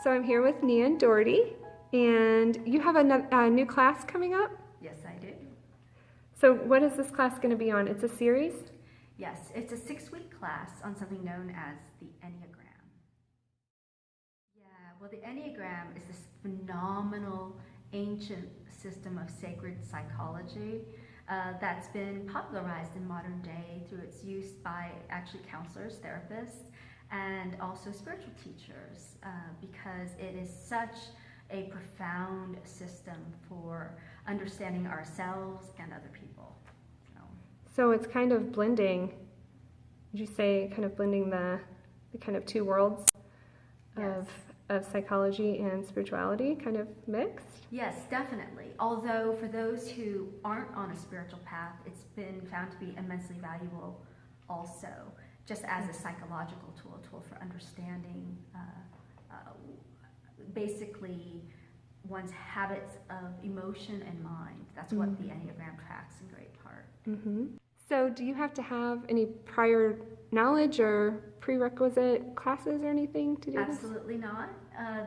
So I'm here with Nhien Doherty, and you have a new class coming up? Yes, I do. So what is this class going to be on? It's a series? Yes, it's a 6-week class on something known as the Enneagram. Yeah, well, the Enneagram is this phenomenal ancient system of sacred psychology that's been popularized in modern day through its use by actually counselors, therapists, and also spiritual teachers because it is such a profound system for understanding ourselves and other people. So it's kind of blending, would you say, kind of blending the kind of two worlds of psychology and spirituality kind of mixed? Yes, definitely. Although for those who aren't on a spiritual path, it's been found to be immensely valuable also, just as a psychological tool, a tool for understanding basically one's habits of emotion and mind. That's what the Enneagram tracks in great part. So do you have to have any prior knowledge or prerequisite classes or anything to do this? Absolutely not.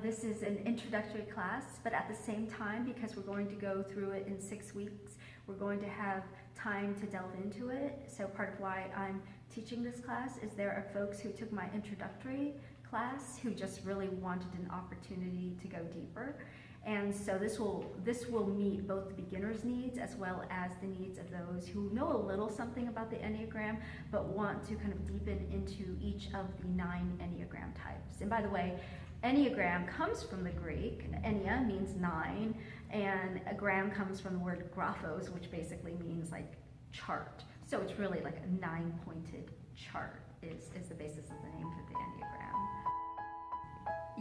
This is an introductory class, but at the same time, because we're going to go through it in 6 weeks, we're going to have time to delve into it. So part of why I'm teaching this class is there are folks who took my introductory class who just really wanted an opportunity to go deeper. And so this will meet both the beginner's needs as well as the needs of those who know a little something about the Enneagram but want to kind of deepen into each of the 9 Enneagram types. And by the way, Enneagram comes from the Greek. Ennea means 9, and a gram comes from the word graphos, which basically means like chart. So it's really like a 9-pointed chart is the basis of the name for the Enneagram.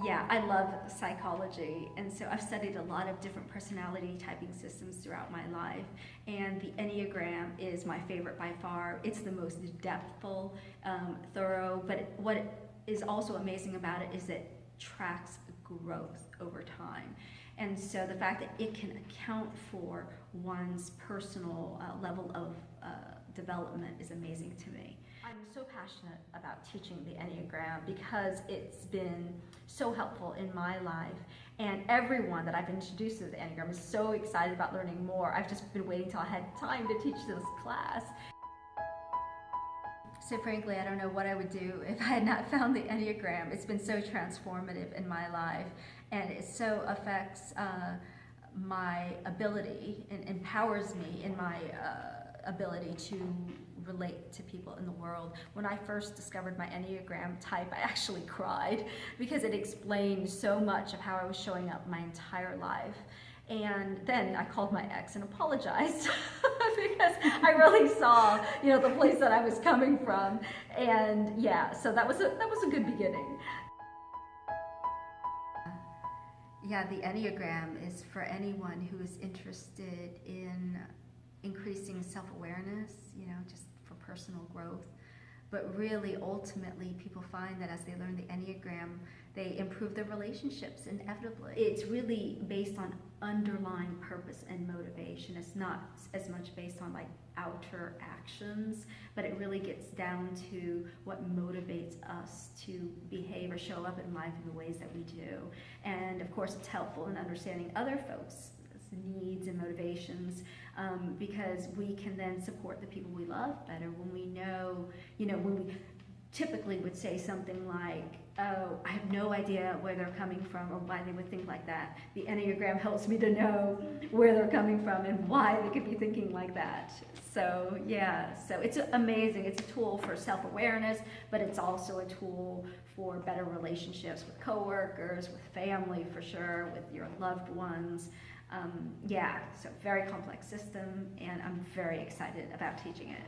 Yeah, I love psychology, and so I've studied a lot of different personality typing systems throughout my life, and the Enneagram is my favorite by far. It's the most depthful, thorough, but what is also amazing about it is it tracks growth over time. And so the fact that it can account for one's personal level of development is amazing to me. I'm so passionate about teaching the Enneagram because it's been so helpful in my life, and everyone that I've introduced to the Enneagram is so excited about learning more. I've just been waiting till I had time to teach this class. So frankly, I don't know what I would do if I had not found the Enneagram. It's been so transformative in my life, and it so affects my ability and empowers me in my ability to relate to people in the world. When I first discovered my Enneagram type, I actually cried because it explained so much of how I was showing up my entire life. And then I called my ex and apologized because I really saw, the place that I was coming from. And yeah, so that was a good beginning. Yeah, the Enneagram is for anyone who is interested in increasing self-awareness, just for personal growth. But really, ultimately, people find that as they learn the Enneagram, they improve their relationships inevitably. It's really based on underlying purpose and motivation. It's not as much based on like outer actions, but it really gets down to what motivates us to behave or show up in life in the ways that we do. And of course, it's helpful in understanding other folks' needs and motivations, because we can then support the people we love better when we know, when we typically would say something like, oh, I have no idea where they're coming from or why they would think like that. The Enneagram helps me to know where they're coming from and why they could be thinking like that. So yeah, so it's amazing. It's a tool for self-awareness, but it's also a tool for better relationships with coworkers, with family for sure, with your loved ones. Yeah, so very complex system, and I'm very excited about teaching it.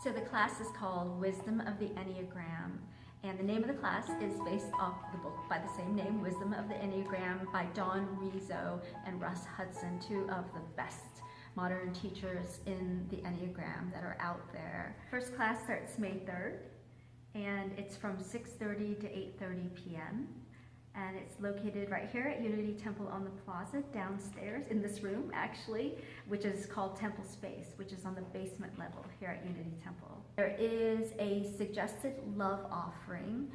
So the class is called Wisdom of the Enneagram, and the name of the class is based off the book by the same name, Wisdom of the Enneagram by Don Rizzo and Russ Hudson, 2 of the best modern teachers in the Enneagram that are out there. First class starts May 3rd, and it's from 6:30 to 8:30 p.m. And it's located right here at Unity Temple on the plaza, downstairs in this room, actually, which is called Temple Space, which is on the basement level here at Unity Temple. There is a suggested love offering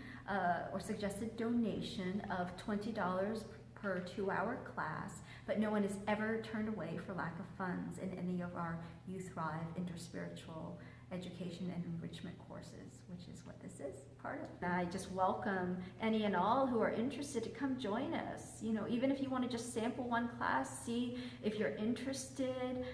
or suggested donation of $20 per 2-hour class, but no one is ever turned away for lack of funds in any of our Youth Thrive interspiritual education and enrichment courses, which is what this is part of. I just welcome any and all who are interested to come join us. You know, even if you want to just sample one class, see if you're interested.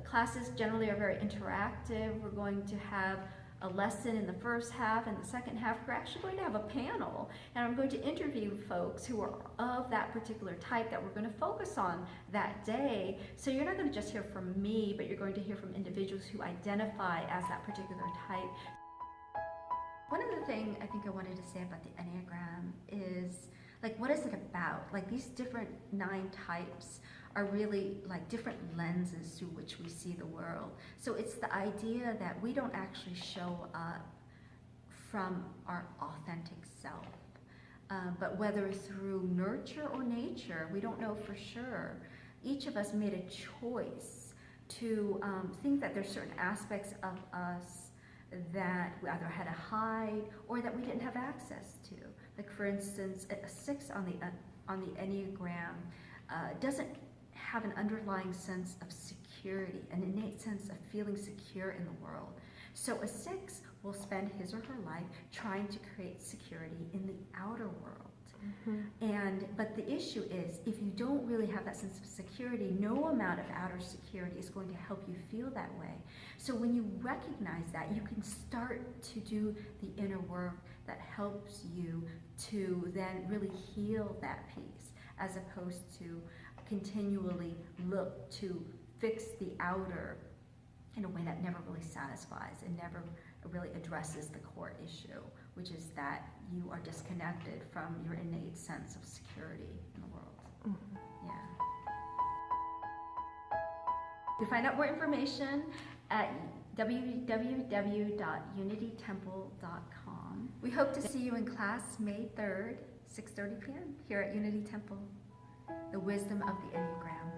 Classes generally are very interactive. We're going to have a lesson in the first half, and the second half we're actually going to have a panel, and I'm going to interview folks who are of that particular type that we're going to focus on that day. So you're not going to just hear from me, but you're going to hear from individuals who identify as that particular type. One of the things I think I wanted to say about the Enneagram is, like, what is it about? Like, these different 9 types are really like different lenses through which we see the world. So it's the idea that we don't actually show up from our authentic self, but whether through nurture or nature, we don't know for sure. Each of us made a choice to think that there's certain aspects of us that we either had to hide or that we didn't have access to. Like, for instance, a 6 on the Enneagram doesn't have an underlying sense of security, an innate sense of feeling secure in the world. So a 6 will spend his or her life trying to create security in the outer world. But the issue is, if you don't really have that sense of security, no amount of outer security is going to help you feel that way. So when you recognize that, you can start to do the inner work that helps you to then really heal that piece, as opposed to continually look to fix the outer in a way that never really satisfies and never really addresses the core issue, which is that you are disconnected from your innate sense of security in the world. Yeah. To find out more information at www.unitytemple.com. We hope to see you in class May 3rd, 6:30 p.m. here at Unity Temple. The wisdom of the Enneagram.